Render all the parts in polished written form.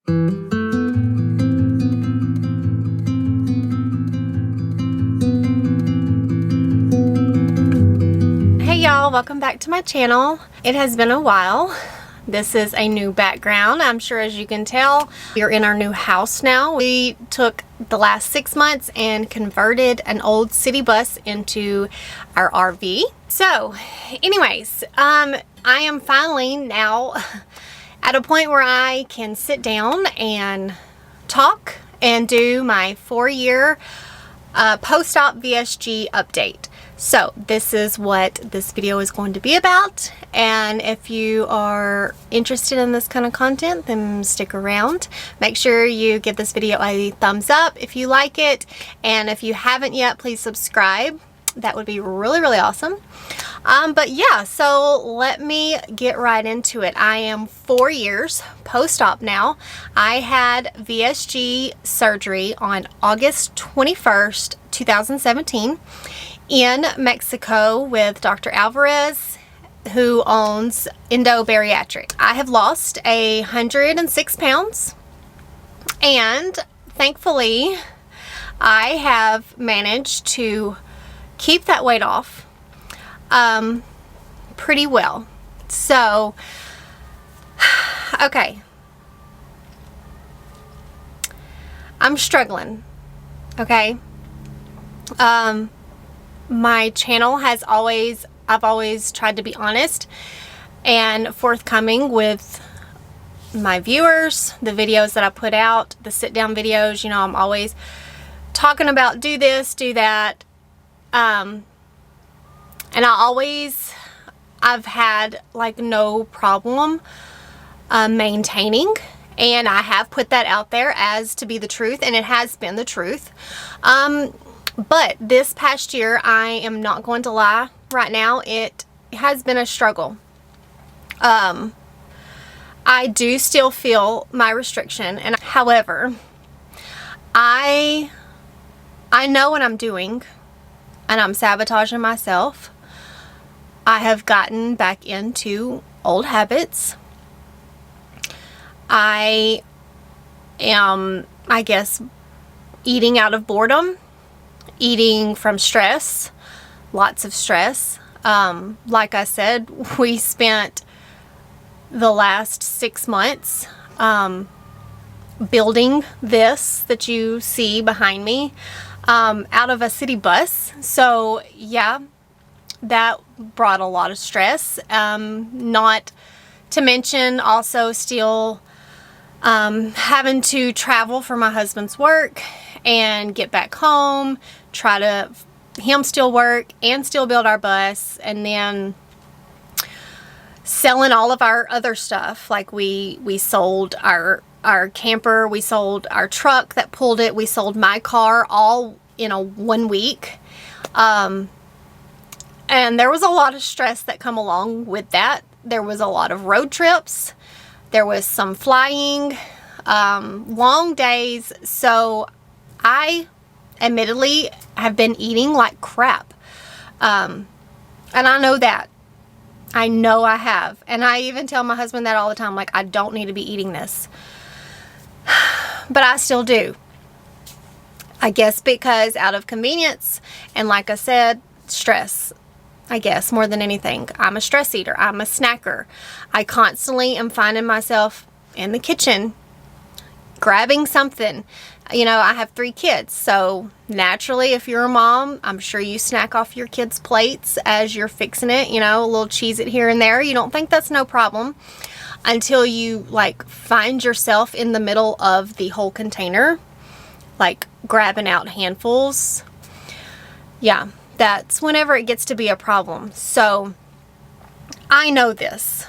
Hey y'all, welcome back to my channel. It has been a while. This is a new background. I'm sure as you can tell, we're in our new house now. We took the last 6 months and converted an old city bus into our RV. So anyways, I am finally now at a point where I can sit down and talk and do my 4-year post-op VSG update. So this is what this video is going to be about, and if you are interested in this kind of content, then stick around. Make sure you give this video a thumbs up if you like it, and if you haven't yet, please subscribe. That would be really, really awesome. But yeah, so let me get right into it. I am 4 years post-op now. I had VSG surgery on August 21st, 2017 in Mexico with Dr. Alvarez, who owns Endo Bariatric. I have lost 106 pounds, and thankfully I have managed to keep that weight off pretty well. So okay, I'm struggling, okay. My channel has I've always tried to be honest and forthcoming with my viewers, the videos that I put out, the sit down videos. You know, I'm always talking about do this, do that, and I've had like no problem maintaining, and I have put that out there as to be the truth, and it has been the truth. But this past year, I am not going to lie, right now it has been a struggle. I do still feel my restriction, and however, I know what I'm doing, and I'm sabotaging myself. I have gotten back into old habits. I am, I guess, eating out of boredom, eating from stress, lots of stress. Like I said, we spent the last 6 months building this that you see behind me out of a city bus. So yeah, that brought a lot of stress. Not to mention also still having to travel for my husband's work and get back home, try to him still work and still build our bus, and then selling all of our other stuff. Like we sold our camper, we sold our truck that pulled it, we sold my car, all in a 1 week. And there was a lot of stress that come along with that. There was a lot of road trips, there was some flying, long days. So I admittedly have been eating like crap, and I know that. I know I have, and I even tell my husband that all the time, like, I don't need to be eating this, but I still do. I guess because out of convenience, and like I said, stress, I guess, more than anything. I'm a stress eater, I'm a snacker. I constantly am finding myself in the kitchen grabbing something. You know, I have 3 kids, so naturally, if you're a mom, I'm sure you snack off your kids' plates as you're fixing it, you know, a little Cheez-It here and there. You don't think that's no problem until you, like, find yourself in the middle of the whole container, like, grabbing out handfuls. Yeah, that's whenever it gets to be a problem. So, I know this.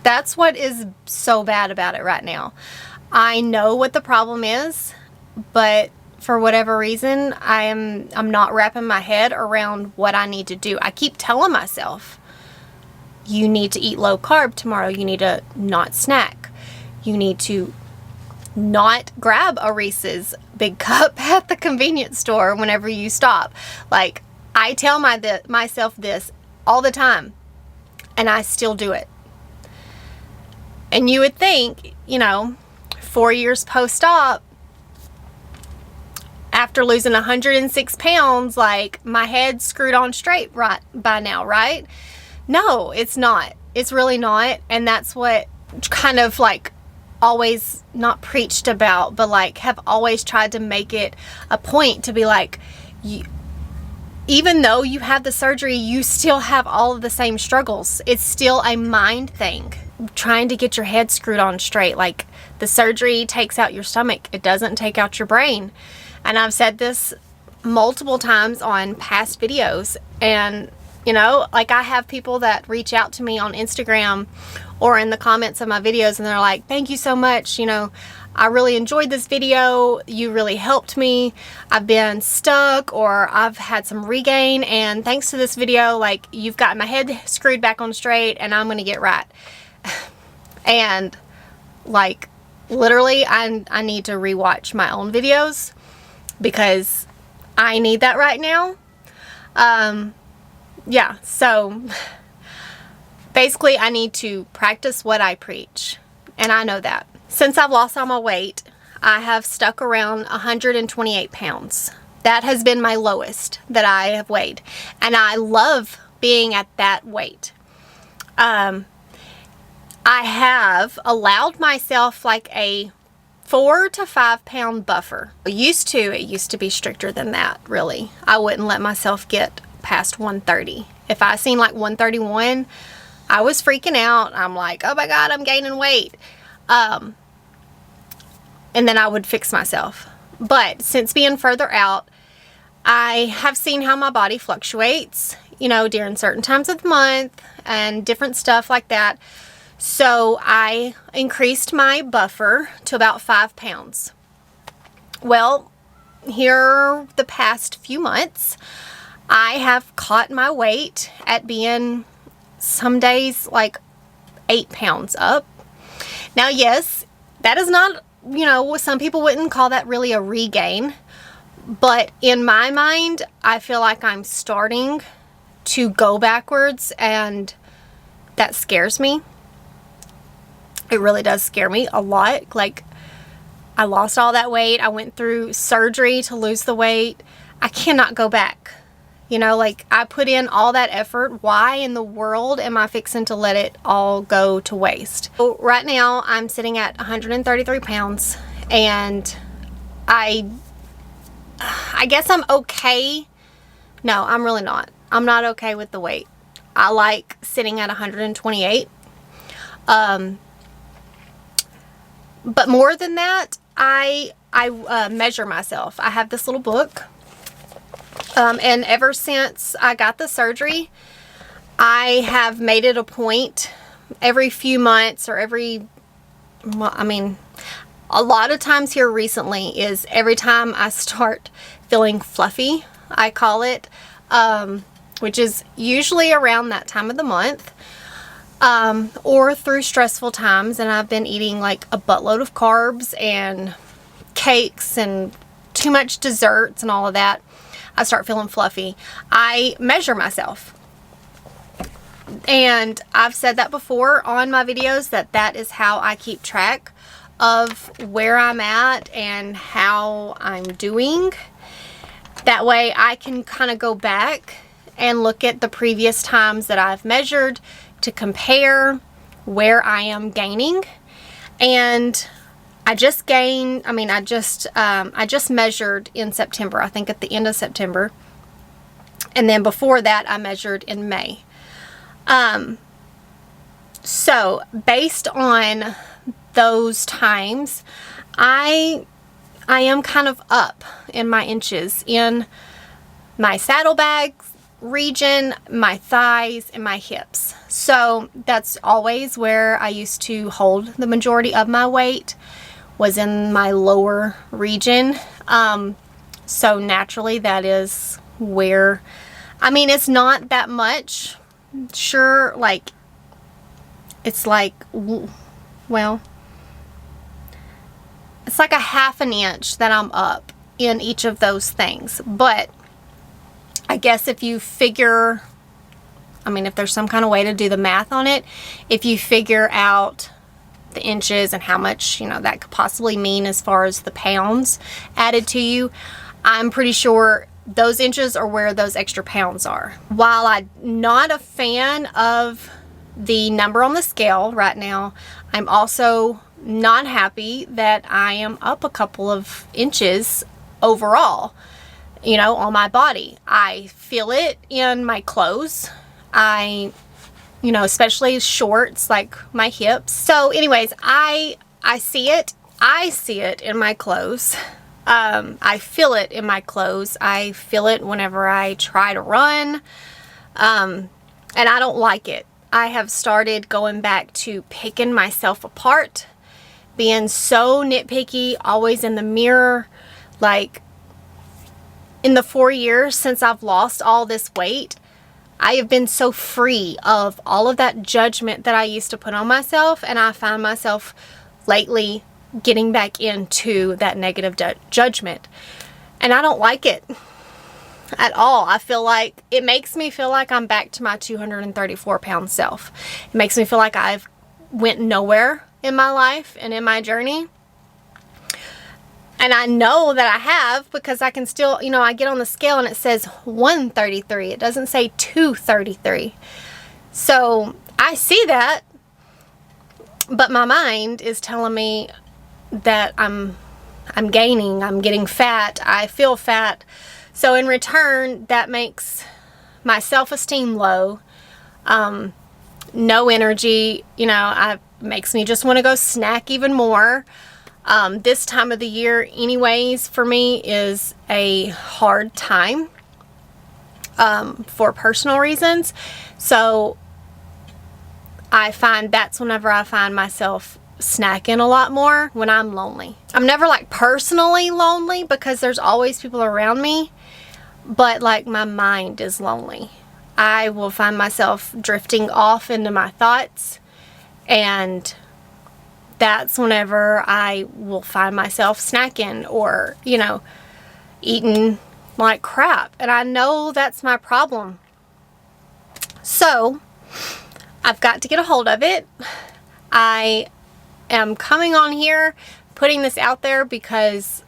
That's what is so bad about it right now. I know what the problem is, but for whatever reason, I'm not wrapping my head around what I need to do. I keep telling myself, you need to eat low carb tomorrow. You need to not snack. You need to not grab a Reese's big cup at the convenience store whenever you stop. Like, I tell myself this all the time, and I still do it. And you would think, you know, 4 years post-op, after losing 106 pounds, like, my head's screwed on straight right by now, right? No, it's not. It's really not. And that's what kind of like always not preached about, but like have always tried to make it a point to be like, even though you have the surgery, you still have all of the same struggles. It's still a mind thing. Trying to get your head screwed on straight. Like, the surgery takes out your stomach. It doesn't take out your brain. And I've said this multiple times on past videos. And, you know, like, I have people that reach out to me on Instagram or in the comments of my videos, and they're like, thank you so much. You know, I really enjoyed this video. You really helped me. I've been stuck, or I've had some regain, and thanks to this video, like, you've got my head screwed back on straight, and I'm gonna get right. And like, literally, I need to rewatch my own videos because I need that right now. Yeah, so basically I need to practice what I preach, and I know that. Since I've lost all my weight, I have stuck around 128 pounds. That has been my lowest that I have weighed, and I love being at that weight. I have allowed myself like a 4 to 5 pound buffer. It used to be stricter than that, really. I wouldn't let myself get past 130. If I seen like 131, I was freaking out. I'm like, oh my God, I'm gaining weight. And then I would fix myself. But since being further out, I have seen how my body fluctuates, you know, during certain times of the month and different stuff like that. So I increased my buffer to about 5 pounds. Well, here the past few months, I have caught my weight at being some days like 8 pounds up. Now, yes, that is not, you know, some people wouldn't call that really a regain, but in my mind, I feel like I'm starting to go backwards, and that scares me. It really does scare me a lot. Like, I lost all that weight. I went through surgery to lose the weight. I cannot go back. You know, like, I put in all that effort. Why in the world am I fixing to let it all go to waste? So right now, I'm sitting at 133 pounds, and I guess I'm okay. No, I'm really not. I'm not okay with the weight. I like sitting at 128. But more than that, I measure myself. I have this little book. And ever since I got the surgery, I have made it a point every few months, or well, I mean, a lot of times here recently is every time I start feeling fluffy, I call it, which is usually around that time of the month, or through stressful times, and I've been eating like a buttload of carbs and cakes and too much desserts and all of that. I start feeling fluffy. I measure myself. And I've said that before on my videos, that is how I keep track of where I'm at and how I'm doing. That way I can kind of go back and look at the previous times that I've measured to compare where I am gaining. And I just gained, I just measured in September, I think at the end of September. And then before that, I measured in May. So based on those times, I am kind of up in my inches in my saddlebags region, my thighs, and my hips. So that's always where I used to hold the majority of my weight, was in my lower region. So naturally that is where, it's not that much. Sure, like, it's like, well, it's like a half an inch that I'm up in each of those things. But I guess if you figure, if there's some kind of way to do the math on it, if you figure out the inches and how much, that could possibly mean as far as the pounds added to you. I'm pretty sure those inches are where those extra pounds are. While I'm not a fan of the number on the scale right now, I'm also not happy that I am up a couple of inches overall, on my body. I feel it in my clothes. Especially shorts, like my hips. So anyways, I see it. I see it in my clothes. I feel it in my clothes. I feel it whenever I try to run. And I don't like it. I have started going back to picking myself apart, being so nitpicky, always in the mirror. Like, in the 4 years since I've lost all this weight, I have been so free of all of that judgment that I used to put on myself, and I find myself lately getting back into that negative judgment, and I don't like it at all. I feel like it makes me feel like I'm back to my 234 pound self. It makes me feel like I've went nowhere in my life and in my journey. And I know that I have, because I can still, I get on the scale and it says 133. It doesn't say 233. So I see that, but my mind is telling me that I'm gaining, I'm getting fat, I feel fat. So in return, that makes my self-esteem low, no energy, it makes me just want to go snack even more. This time of the year anyways for me is a hard time for personal reasons. So I find that's whenever I find myself snacking a lot more, when I'm lonely. I'm never like personally lonely because there's always people around me, but like my mind is lonely. I will find myself drifting off into my thoughts, and that's whenever I will find myself snacking or, eating like crap. And I know that's my problem. So I've got to get a hold of it. I am coming on here, putting this out there because,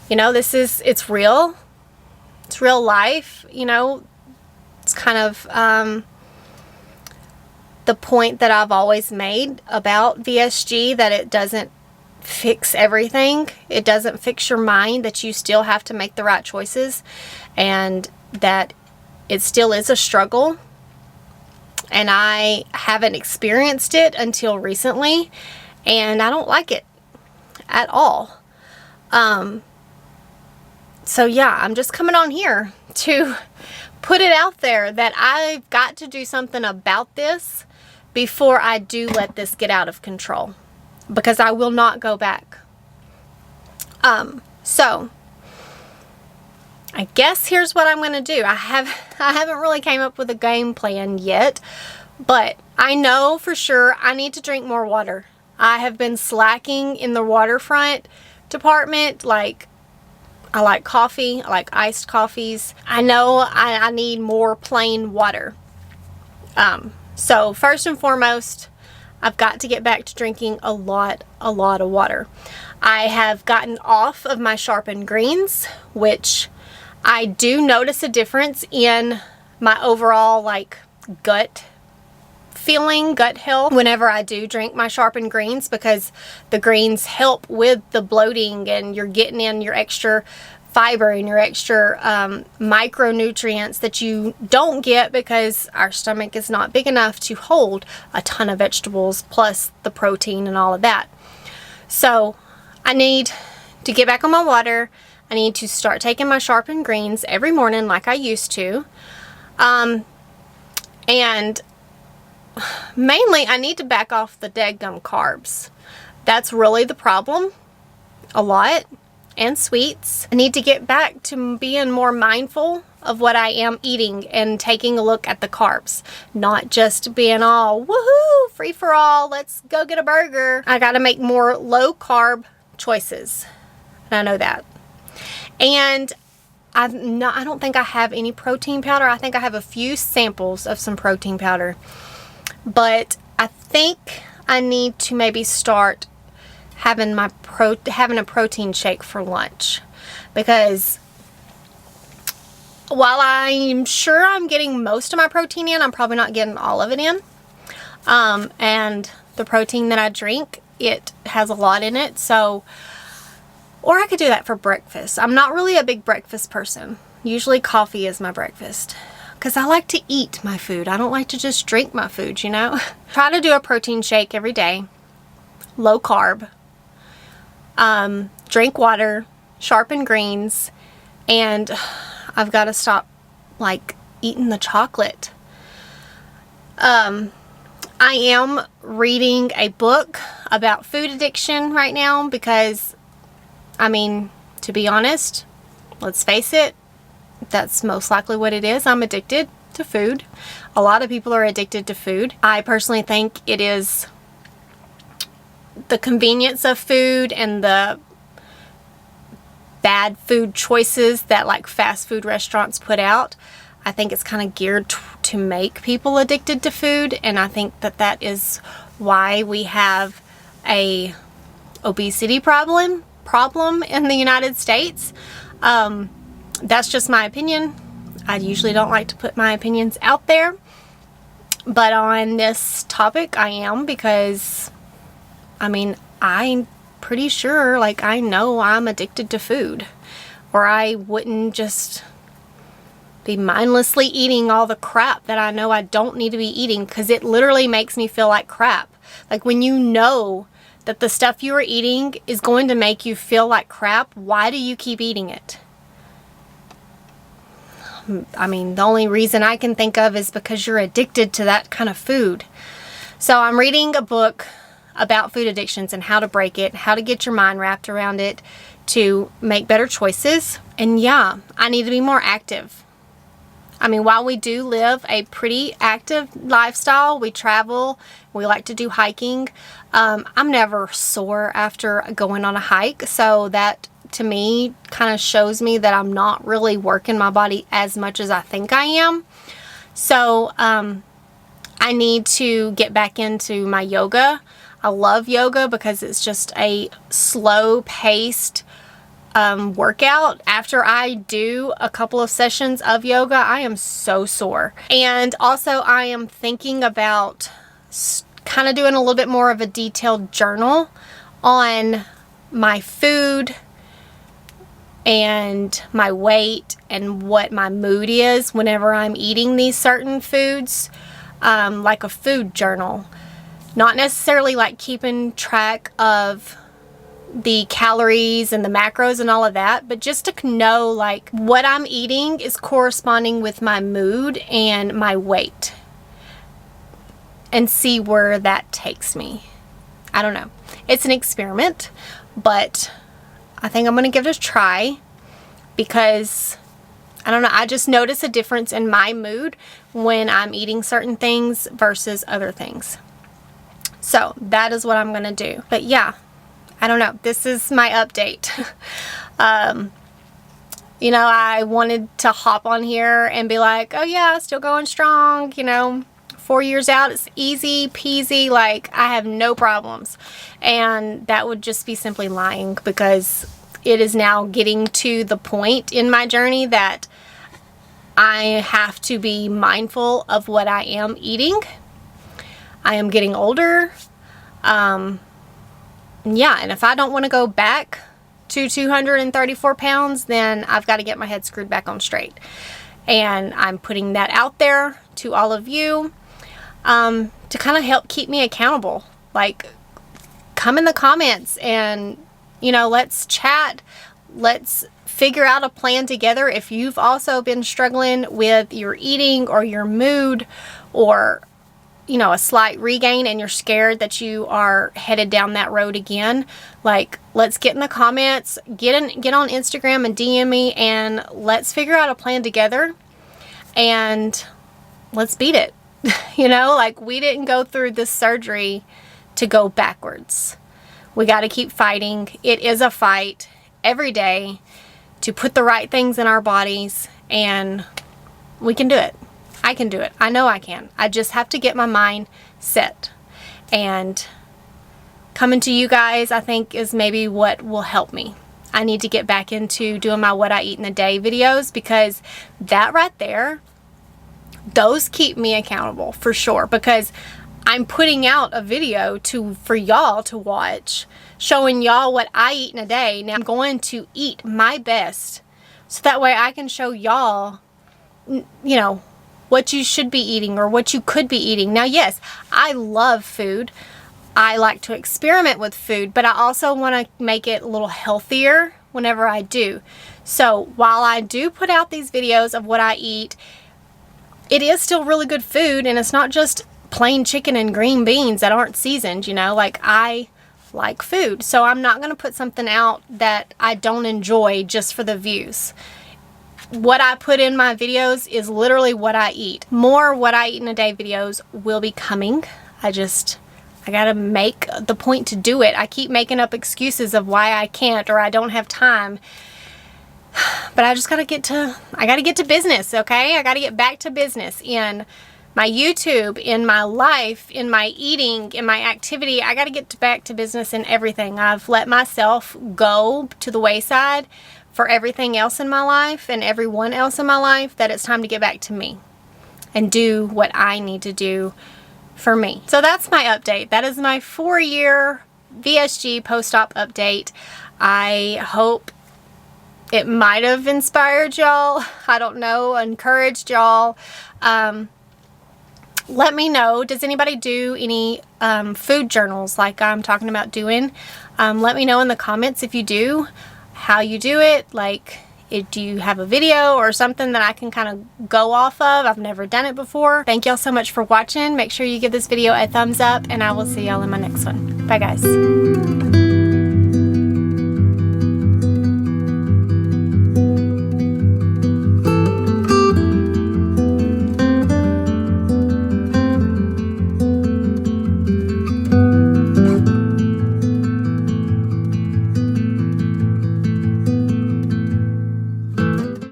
it's real. It's real life. It's kind of, the point that I've always made about VSG, that it doesn't fix everything. It doesn't fix your mind, that you still have to make the right choices, and that it still is a struggle. And I haven't experienced it until recently, and I don't like it at all. So yeah, I'm just coming on here to put it out there that I've got to do something about this before I do let this get out of control, because I will not go back. So I guess here's what I'm going to do. I haven't really came up with a game plan yet, but I know for sure I need to drink more water. I have been slacking in the waterfront department. Like, I like coffee. I like iced coffees. I know I need more plain water. So first and foremost, I've got to get back to drinking a lot of water. I have gotten off of my Sharpened Greens, which I do notice a difference in my overall like gut feeling, gut health, whenever I do drink my Sharpened Greens, because the greens help with the bloating, and you're getting in your extra fiber and your extra micronutrients that you don't get because our stomach is not big enough to hold a ton of vegetables plus the protein and all of that. So I need to get back on my water. I need to start taking my Sharpened Greens every morning like I used to. And mainly I need to back off the dadgum carbs. That's really the problem. A lot. And sweets. I need to get back to being more mindful of what I am eating and taking a look at the carbs. Not just being all, woohoo, free for all, let's go get a burger. I gotta make more low carb choices. And I know that. And I don't think I have any protein powder. I think I have a few samples of some protein powder. But I think I need to maybe start having having a protein shake for lunch, because while I'm sure I'm getting most of my protein in, I'm probably not getting all of it in. And the protein that I drink, it has a lot in it. So, or I could do that for breakfast. I'm not really a big breakfast person. Usually coffee is my breakfast, because I like to eat my food. I don't like to just drink my food, you know. Try to do a protein shake every day, low carb, drink water, Sharpened Greens, and I've got to stop like eating the chocolate. I am reading a book about food addiction right now because, I mean, to be honest, let's face it, that's most likely what it is. I'm addicted to food. A lot of people are addicted to food. I personally think it is the convenience of food and the bad food choices that like fast food restaurants put out. I think it's kind of geared to make people addicted to food, and I think that that is why we have a obesity problem in the United States. That's just my opinion. I usually don't like to put my opinions out there, but on this topic I am, because I mean, I'm pretty sure, like, I know I'm addicted to food, or I wouldn't just be mindlessly eating all the crap that I know I don't need to be eating, because it literally makes me feel like crap. Like, when you know that the stuff you are eating is going to make you feel like crap, why do you keep eating it? I mean, the only reason I can think of is because you're addicted to that kind of food. So I'm reading a book about food addictions and how to break it, how to get your mind wrapped around it to make better choices. And yeah, I need to be more active. I mean, while we do live a pretty active lifestyle, we travel, we like to do hiking, I'm never sore after going on a hike. So that, to me, kind of shows me that I'm not really working my body as much as I think I am. So I need to get back into my yoga. I love yoga because it's just a slow-paced workout. After I do a couple of sessions of yoga, I am so sore. And also, I am thinking about kind of doing a little bit more of a detailed journal on my food and my weight and what my mood is whenever I'm eating these certain foods, like a food journal. Not necessarily like keeping track of the calories and the macros and all of that, but just to know like what I'm eating is corresponding with my mood and my weight, and see where that takes me. I don't know. It's an experiment, but I think I'm going to give it a try, because I don't know, I just notice a difference in my mood when I'm eating certain things versus other things. So that is what I'm going to do. But yeah, I don't know. This is my update. You know, I wanted to hop on here and be like, oh yeah, still going strong. You know, 4 years out, it's easy peasy. Like, I have no problems. And that would just be simply lying, because it is now getting to the point in my journey that I have to be mindful of what I am eating. I am getting older. Yeah, and if I don't want to go back to 234 pounds, then I've got to get my head screwed back on straight. And I'm putting that out there to all of you to kind of help keep me accountable. Like, come in the comments and, you know, let's chat. Let's figure out a plan together. If you've also been struggling with your eating or your mood, or you know, a slight regain, and you're scared that you are headed down that road again, like, let's get in the comments, get on Instagram and DM me, and let's figure out a plan together, and let's beat it. You know, like, we didn't go through this surgery to go backwards. We got to keep fighting. It is a fight every day to put the right things in our bodies, and we can do it. I can do it. I know I can. I just have to get my mind set. And coming to you guys, I think, is maybe what will help me. I need to get back into doing my what I eat in a day videos, because that right there, those keep me accountable for sure, because I'm putting out a video for y'all to watch, showing y'all what I eat in a day. Now I'm going to eat my best, so that way I can show y'all, you know, what you should be eating or what you could be eating. Now, yes, I love food. I like to experiment with food, but I also want to make it a little healthier whenever I do. So while I do put out these videos of what I eat, it is still really good food, and it's not just plain chicken and green beans that aren't seasoned, you know. Like, I like food, so I'm not going to put something out that I don't enjoy just for the views. What I put in my videos is literally what I eat. More what I eat in a day videos will be coming. I gotta make the point to do it. I keep making up excuses of why I can't or I don't have time. But I just gotta get to business, okay? I gotta get back to business in my YouTube, in my life, in my eating, in my activity. I gotta get back to business in everything. I've let myself go to the wayside for everything else in my life and everyone else in my life, that it's time to get back to me and do what I need to do for me. So that's my update. That is my 4-year VSG post-op update. I hope it might have inspired y'all. I don't know, encouraged y'all. Let me know, does anybody do any food journals like I'm talking about doing? Let me know in the comments if you do, how you do it. Like, do you have a video or something that I can kind of go off of? I've never done it before. Thank y'all so much for watching. Make sure you give this video a thumbs up, and I will see y'all in my next one. Bye, guys.